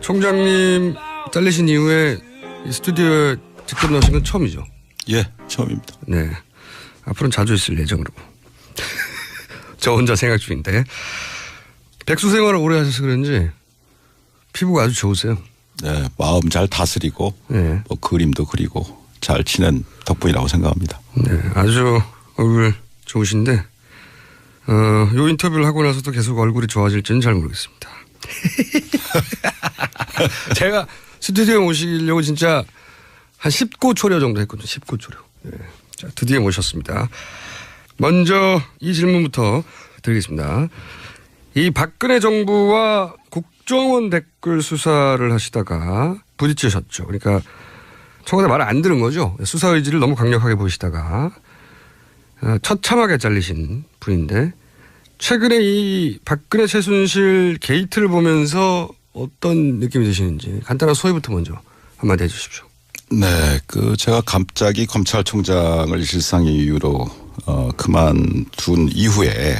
총장님 잘리신 이후에 이 스튜디오에 직접 나오신 건 처음이죠? 예, 처음입니다. 네. 앞으로는 자주 있을 예정으로. 저 혼자 생각 중인데. 백수 생활을 오래 하셔서 그런지 피부가 아주 좋으세요. 네, 마음 잘 다스리고 네. 뭐 그림도 그리고 잘 지낸 덕분이라고 생각합니다. 네, 아주 얼굴 좋으신데 요 인터뷰를 하고 나서도 계속 얼굴이 좋아질지는 잘 모르겠습니다. 제가 스튜디오에 모시려고 진짜 한 10고 초려 정도 했거든요. 10고 초려. 네. 자, 드디어 모셨습니다. 먼저 이 질문부터 드리겠습니다. 이 박근혜 정부와 국정원 댓글 수사를 하시다가 부딪히셨죠. 그러니까 청와대 말을 안 들은 거죠. 수사 의지를 너무 강력하게 보이시다가 처참하게 잘리신 분인데 최근에 이 박근혜 최순실 게이트를 보면서 어떤 느낌이 드시는지 간단한 소회부터 먼저 한마디 해 주십시오. 네, 제가 갑자기 검찰총장을 일상의 이유로 그만둔 이후에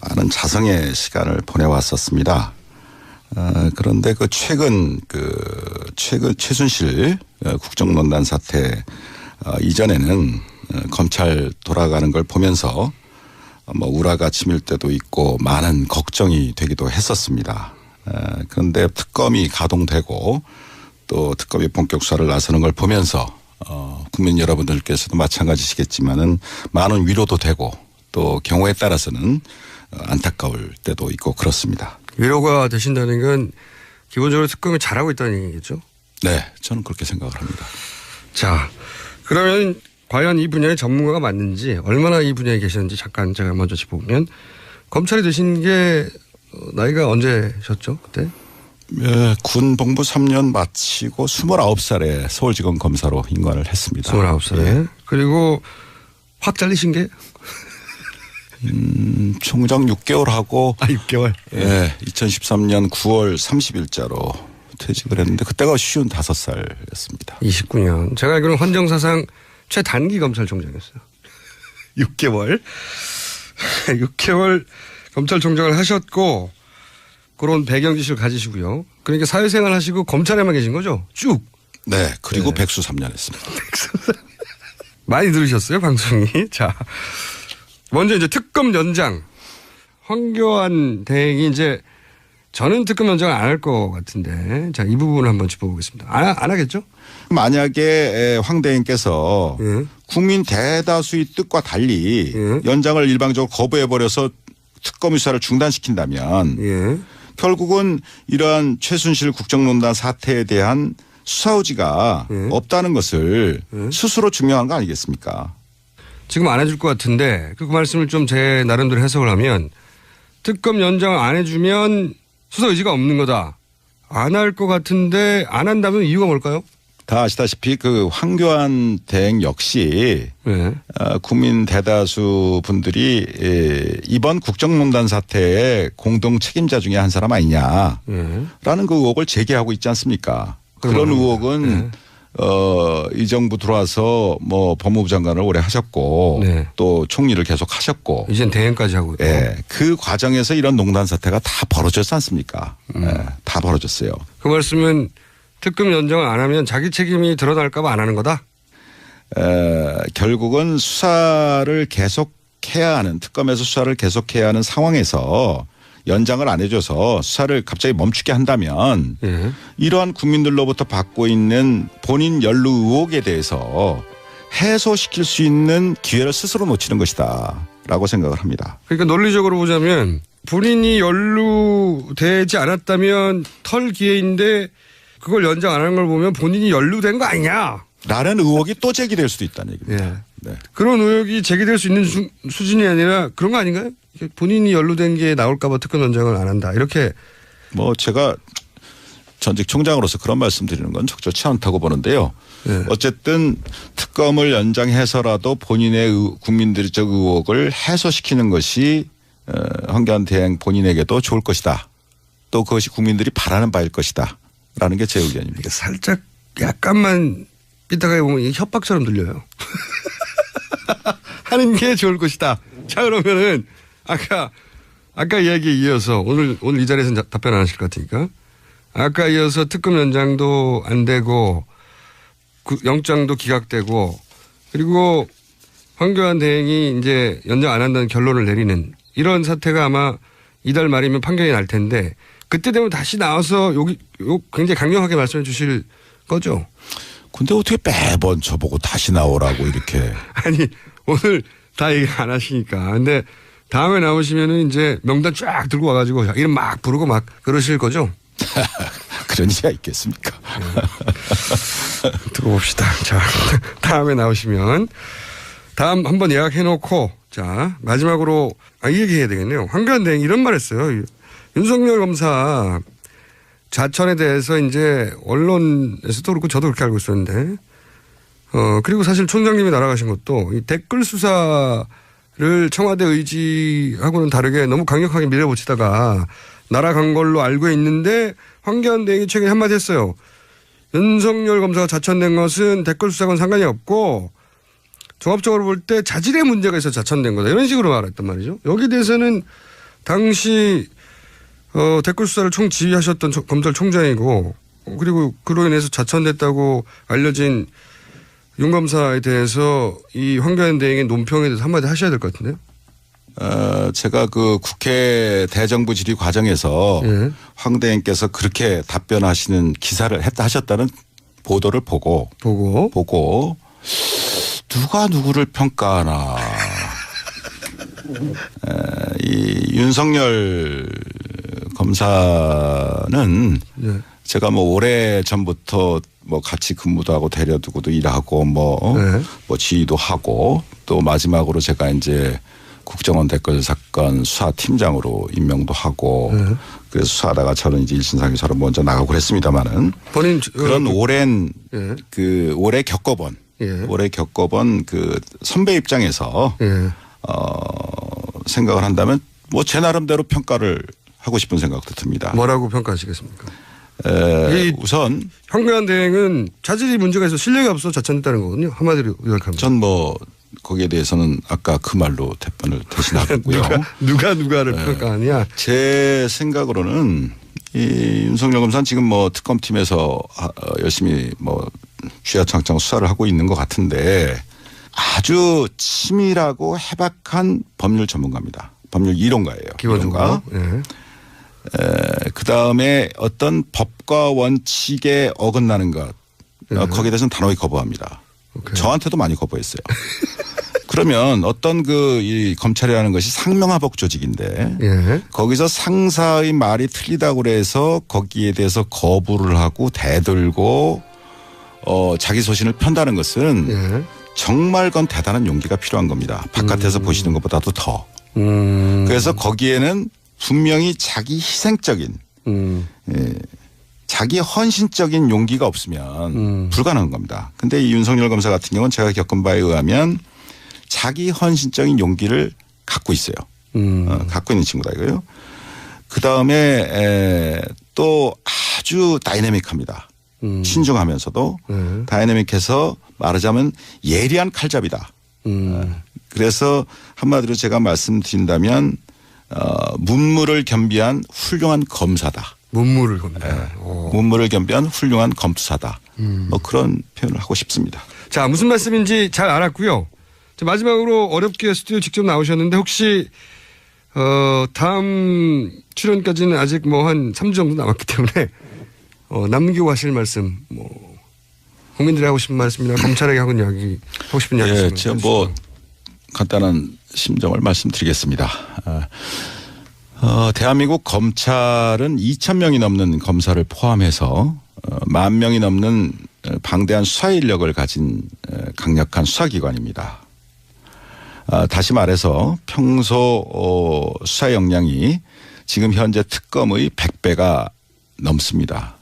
많은 자성의 시간을 보내왔었습니다. 그런데 최근 최순실 국정농단 사태 이전에는 검찰 돌아가는 걸 보면서 뭐 우라가 치밀 때도 있고 많은 걱정이 되기도 했었습니다. 그런데 특검이 가동되고 또 특검이 본격 수사를 나서는 걸 보면서 국민 여러분들께서도 마찬가지시겠지만은 많은 위로도 되고 또 경우에 따라서는 안타까울 때도 있고 그렇습니다. 위로가 되신다는 건 기본적으로 특검이 잘하고 있다는 얘기겠죠? 네, 저는 그렇게 생각을 합니다. 자, 그러면 과연 이 분야의 전문가가 맞는지 얼마나 이 분야에 계셨는지 잠깐 제가 먼저 짚어보면 검찰이 되신 게 나이가 언제셨죠? 그때? 예, 군 복무 3년 마치고 29살에 서울지검 검사로 임관을 했습니다. 29살에. 예. 그리고 확 잘리신 게? 총장 6개월 하고. 6개월? 예, 2013년 9월 30일자로 퇴직을 했는데 그때가 55살이었습니다. 29년. 제가 알기로는 헌정사상 최단기 검찰총장이었어요. 6개월. 6개월 검찰총장을 하셨고 그런 배경 지식을 가지시고요. 그러니까 사회생활 하시고 검찰에만 계신 거죠? 쭉. 네. 그리고 네. 백수 3년 했습니다. 많이 들으셨어요, 방송이? 자, 먼저 이제 특검 연장. 황교안 대행이 이제 저는 특검 연장을 안 할 것 같은데 자, 이 부분을 한번 짚어보겠습니다. 안 하겠죠? 만약에 황 대행께서 국민 대다수의 뜻과 달리 연장을 일방적으로 거부해버려서 특검 수사를 중단시킨다면 결국은 이러한 최순실 국정농단 사태에 대한 수사 의지가 없다는 것을 스스로 증명한 거 아니겠습니까? 지금 안 해줄 것 같은데 그 말씀을 좀 제 나름대로 해석을 하면 특검 연장을 안 해주면 수사 의지가 없는 거다. 안 할 것 같은데 안 한다면 이유가 뭘까요? 다 아시다시피 황교안 대행 역시 국민 대다수 분들이 이번 국정농단 사태의 공동 책임자 중에 한 사람 아니냐라는 그 의혹을 제기하고 있지 않습니까? 그런 의혹은 이 정부 들어와서 뭐 법무부 장관을 오래 하셨고 또 총리를 계속 하셨고 이젠 대행까지 하고 있고 그 과정에서 이런 농단 사태가 다 벌어졌지 않습니까? 다 벌어졌어요. 그 말씀은 특검 연장을 안 하면 자기 책임이 드러날까 봐 안 하는 거다? 결국은 수사를 계속해야 하는 특검에서 수사를 계속해야 하는 상황에서 연장을 안 해줘서 수사를 갑자기 멈추게 한다면 이러한 국민들로부터 받고 있는 본인 연루 의혹에 대해서 해소시킬 수 있는 기회를 스스로 놓치는 것이다 라고 생각을 합니다. 그러니까 논리적으로 보자면 본인이 연루되지 않았다면 털 기회인데 그걸 연장 안 하는 걸 보면 본인이 연루된 거 아니냐. 라는 의혹이 또 제기될 수도 있다는 얘기입니다. 네. 그런 의혹이 제기될 수 있는 수준이 아니라 그런 거 아닌가요? 본인이 연루된 게 나올까 봐 특검 연장을 안 한다. 이렇게. 뭐 제가 전직 총장으로서 그런 말씀 드리는 건 적절치 않다고 보는데요. 어쨌든 특검을 연장해서라도 본인의 국민들적 의혹을 해소시키는 것이 황교안 대행 본인에게도 좋을 것이다. 또 그것이 국민들이 바라는 바일 것이다. 라는 게 제 의견입니다. 살짝 약간만 삐딱하게 보면 이게 협박처럼 들려요. 하는 게 좋을 것이다. 자, 그러면은 아까 이야기에 이어서 오늘 이 자리에서는 답변 안 하실 것 같으니까 아까 이어서 특검 연장도 안 되고 영장도 기각되고 그리고 황교안 대행이 이제 연장 안 한다는 결론을 내리는 이런 사태가 아마 이달 말이면 판결이 날 텐데 그때 되면 다시 나와서 굉장히 강력하게 말씀해 주실 거죠? 근데 어떻게 매번 저보고 다시 나오라고 이렇게. 아니 오늘 다 얘기 안 하시니까. 근데 다음에 나오시면은 이제 명단 쫙 들고 와가지고 이름 막 부르고 막 그러실 거죠? 그런 일이 있겠습니까? 네. 들어봅시다. 자, 다음에 나오시면 다음 한번 예약해놓고 자 마지막으로 이 얘기해야 되겠네요. 황교안 대행 이런 말 했어요. 윤석열 검사 자천에 대해서 이제 언론에서도 그렇고 저도 그렇게 알고 있었는데 그리고 사실 총장님이 날아가신 것도 이 댓글 수사를 청와대 의지하고는 다르게 너무 강력하게 밀어붙이다가 날아간 걸로 알고 있는데 황교안 대행이 최근에 한마디 했어요. 윤석열 검사가 자천된 것은 댓글 수사와는 상관이 없고 종합적으로 볼 때 자질의 문제가 있어서 자천된 거다. 이런 식으로 말했단 말이죠. 여기에 대해서는 당시 댓글 수사를 총지휘하셨던 검찰총장이고 그리고 그로 인해서 자천됐다고 알려진 윤 검사에 대해서 이 황교안 대행의 논평에 대해서 한마디 하셔야 될 것 같은데요. 제가 그 국회 대정부 질의 과정에서 황 대행께서 그렇게 답변하시는 기사를 하셨다는 보도를 보고 누가 누구를 평가하나. 이 윤석열 검사는 제가 뭐 오래 전부터 뭐 같이 근무도 하고 데려두고도 일하고 뭐 지휘도 하고 또 마지막으로 제가 이제 국정원 댓글 사건 수사팀장으로 임명도 하고 그래서 수사하다가 저는 이제 일신상에서 먼저 나가고 그랬습니다만은 본인 그런 오랜 오래 겪어본 그 선배 입장에서 생각을 한다면 뭐 제 나름대로 평가를 하고 싶은 생각도 듭니다. 뭐라고 평가하시겠습니까? 우선 황교안 대행은 자질이 문제가 있어 신뢰가 없어 자천했다는 거거든요. 한마디로 요약하면. 전 뭐 거기에 대해서는 아까 그 말로 답변을 대신하고요. 누가를 평가하냐? 제 생각으로는 이 윤석열 검사는 지금 뭐 특검팀에서 열심히 뭐 쥐야창창 수사를 하고 있는 것 같은데 아주 치밀하고 해박한 법률 전문가입니다. 법률 이론가예요. 기본적으로. 그다음에 어떤 법과 원칙에 어긋나는 것 거기에 대해서는 단호히 거부합니다. 오케이. 저한테도 많이 거부했어요. 그러면 어떤 이 검찰이라는 것이 상명하복 조직인데 거기서 상사의 말이 틀리다고 그래서 거기에 대해서 거부를 하고 대들고 자기 소신을 편다는 것은 정말 그건 대단한 용기가 필요한 겁니다. 바깥에서 보시는 것보다도 더. 그래서 거기에는 분명히 자기 희생적인 자기 헌신적인 용기가 없으면 불가능한 겁니다. 근데 이 윤석열 검사 같은 경우는 제가 겪은 바에 의하면 자기 헌신적인 용기를 갖고 있어요. 갖고 있는 친구다 이거요. 그다음에 또 아주 다이내믹합니다. 신중하면서도 다이내믹해서 말하자면 예리한 칼잡이다. 그래서 한마디로 제가 말씀드린다면 문무를 겸비한 훌륭한 검사다. 문무를 겸비한. 문무를 겸비한 훌륭한 검투사다. 뭐 그런 표현을 하고 싶습니다. 자, 무슨 말씀인지 잘 알았고요. 자, 마지막으로 어렵게 스튜디오 직접 나오셨는데 혹시 다음 출연까지는 아직 뭐 한 3주 정도 남았기 때문에 남기고 하실 말씀 뭐 국민들이 하고 싶은 말씀이나 검찰에게 하고 싶은 이야기 있으면 제가 뭐 간단한 심정을 말씀드리겠습니다. 대한민국 검찰은 2,000명이 넘는 검사를 포함해서 10,000명이 넘는 방대한 수사 인력을 가진 강력한 수사기관입니다. 다시 말해서 평소 수사 역량이 지금 현재 특검의 100배가 넘습니다.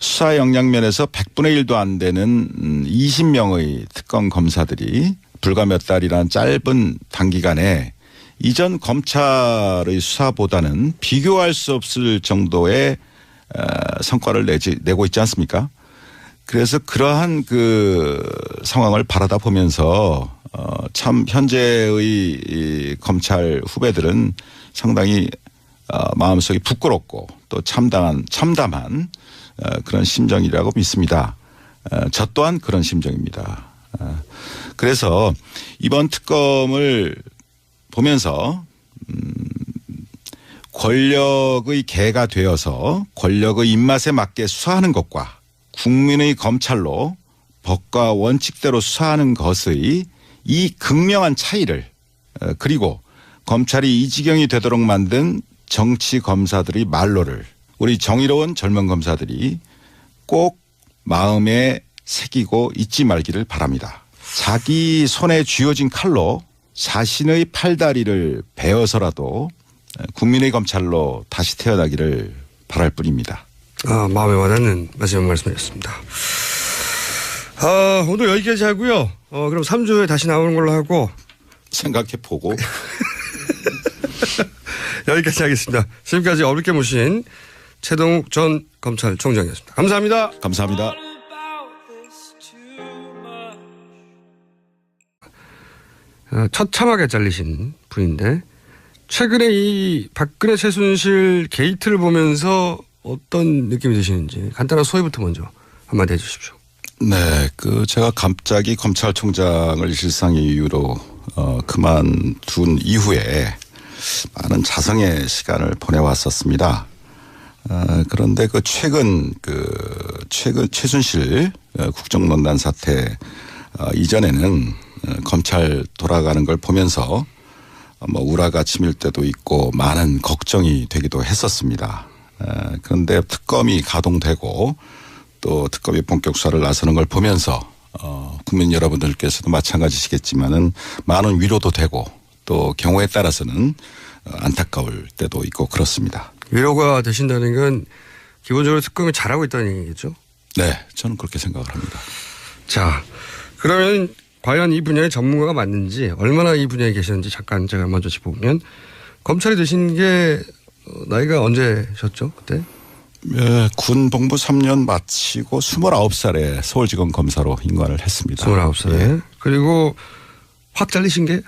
수사 역량 면에서 100분의 1도 안 되는 20명의 특검 검사들이 불과 몇 달이란 짧은 단기간에 이전 검찰의 수사보다는 비교할 수 없을 정도의 성과를 내고 있지 않습니까? 그래서 그러한 그 상황을 바라다 보면서 참 현재의 이 검찰 후배들은 상당히 마음속이 부끄럽고 또 참담한 그런 심정이라고 믿습니다. 저 또한 그런 심정입니다. 그래서 이번 특검을 보면서 권력의 개가 되어서 권력의 입맛에 맞게 수사하는 것과 국민의 검찰로 법과 원칙대로 수사하는 것의 이 극명한 차이를 그리고 검찰이 이 지경이 되도록 만든 정치 검사들의 말로를 우리 정의로운 젊은 검사들이 꼭 마음에 새기고 잊지 말기를 바랍니다. 자기 손에 쥐어진 칼로 자신의 팔다리를 베어서라도 국민의 검찰로 다시 태어나기를 바랄 뿐입니다. 마음에 와닿는 마지막 말씀이었습니다. 오늘 여기까지 하고요. 그럼 3주에 다시 나오는 걸로 하고 생각해보고 여기까지 하겠습니다. 지금까지 어렵게 모신 최동욱 전 검찰총장이었습니다. 감사합니다. 감사합니다. 처참하게 잘리신 분인데 최근에 이 박근혜 최순실 게이트를 보면서 어떤 느낌이 드시는지 간단한 소회부터 먼저 한마디 해 주십시오. 네, 제가 갑자기 검찰총장을 일상의 이유로 그만둔 이후에 많은 자성의 시간을 보내왔었습니다. 그런데 최근 최순실 국정농단 사태 이전에는 검찰 돌아가는 걸 보면서 우라가 치밀 때도 있고 많은 걱정이 되기도 했었습니다. 그런데 특검이 가동되고 또 특검이 본격 수사를 나서는 걸 보면서 국민 여러분들께서도 마찬가지시겠지만은 많은 위로도 되고 또 경우에 따라서는 안타까울 때도 있고 그렇습니다. 위로가 되신다는 건 기본적으로 특검이 잘하고 있다는 얘기겠죠? 네, 저는 그렇게 생각을 합니다. 자, 그러면 과연 이 분야의 전문가가 맞는지 얼마나 이 분야에 계셨는지 잠깐 제가 먼저 짚어보면 검찰이 되신 게 나이가 언제셨죠? 그때? 네, 군 복무 3년 마치고 29살에 서울지검 검사로 임관을 했습니다. 29살에. 예. 그리고 확 잘리신 게?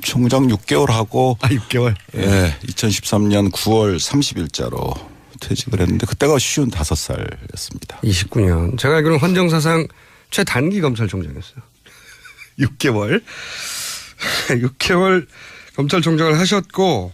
총장 6개월 하고. 6개월? 예. 2013년 9월 30일자로 퇴직을 했는데 그때가 55살이었습니다. 29년. 제가 알기로는 헌정사상 최단기 검찰총장이었어요. 6개월. 6개월 검찰총장을 하셨고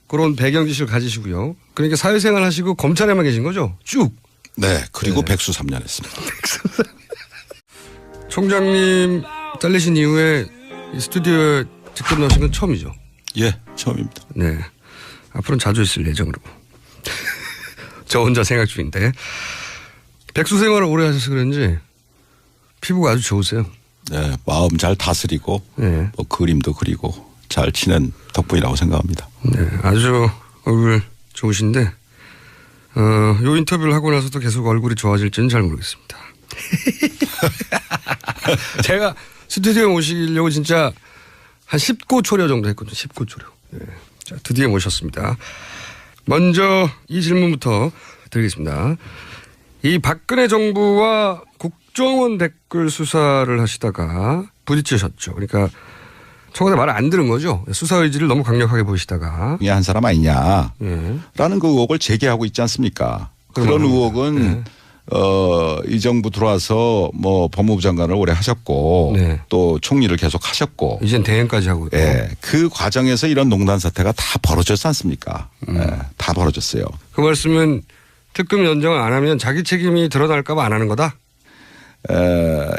그런 배경 지식을 가지시고요. 그러니까 사회생활 하시고 검찰에만 계신 거죠? 쭉. 네. 그리고 백수 3년 했습니다. 총장님 잘리신 이후에 이 스튜디오에 직접 나오신 건 처음이죠? 예. 처음입니다. 네. 앞으로는 자주 있을 예정으로. 저 혼자 생각 중인데. 백수 생활을 오래 하셔서 그런지 피부가 아주 좋으세요. 네. 마음 잘 다스리고 네. 그림도 그리고 잘 치는 덕분이라고 생각합니다. 네. 아주 얼굴 좋으신데 요 인터뷰를 하고 나서도 계속 얼굴이 좋아질지는 잘 모르겠습니다. 제가 스튜디오에 모시려고 진짜 한 19초려 정도 했거든요. 19초려. 네. 자, 드디어 모셨습니다. 먼저 이 질문부터 드리겠습니다. 이 박근혜 정부와 국정원 댓글 수사를 하시다가 부딪히셨죠. 그러니까 청와대 말을 안 들은 거죠. 수사 의지를 너무 강력하게 보이시다가. 한 사람 아니냐. 예. 라는 그 의혹을 제기하고 있지 않습니까? 그런 의혹은 이 정부 들어와서 법무부 장관을 오래 하셨고 네. 또 총리를 계속 하셨고 이젠 대행까지 하고 있고. 예. 그 과정에서 이런 농단 사태가 다 벌어졌지 않습니까? 예. 다 벌어졌어요. 그 말씀은 특검 연장을 안 하면 자기 책임이 드러날까 봐 안 하는 거다?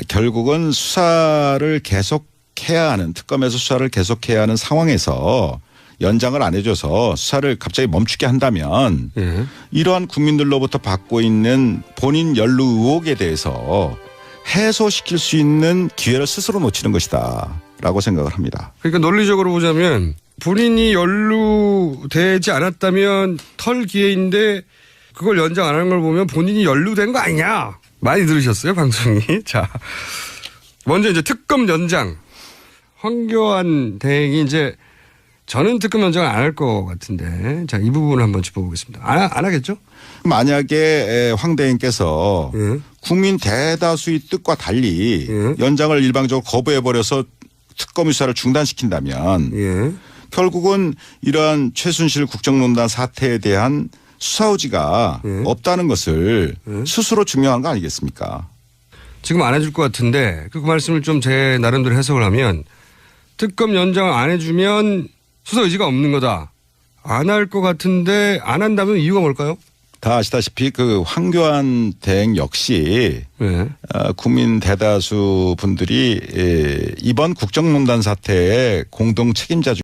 결국은 수사를 계속해야 하는 특검에서 수사를 계속해야 하는 상황에서 연장을 안 해줘서 수사를 갑자기 멈추게 한다면 예. 이러한 국민들로부터 받고 있는 본인 연루 의혹에 대해서 해소시킬 수 있는 기회를 스스로 놓치는 것이다 라고 생각을 합니다. 그러니까 논리적으로 보자면 본인이 연루되지 않았다면 털 기회인데 그걸 연장 안 하는 걸 보면 본인이 연루된 거 아니냐. 많이 들으셨어요 방송이. 자, 먼저 이제 특검 연장. 황교안 대행이 이제 저는 특검 연장을 안 할 것 같은데 자, 이 부분을 한번 짚어보겠습니다. 안 하겠죠? 만약에 황 대행께서 예. 국민 대다수의 뜻과 달리 예. 연장을 일방적으로 거부해버려서 특검 수사를 중단시킨다면 예. 결국은 이러한 최순실 국정농단 사태에 대한 수사 의지가 없다는 것을 스스로 증명한 거 아니겠습니까? 지금 안 해줄 것 같은데 그 말씀을 좀 제 나름대로 해석을 하면 특검 연장을 안 해주면 수사 의지가 없는 거다. 안 할 것 같은데 안 한다면 이유가 뭘까요? 다 아시다시피 그 황교안 대행 역시 국민 대다수 분들이 이번 국정농단 사태의 공동 책임자 중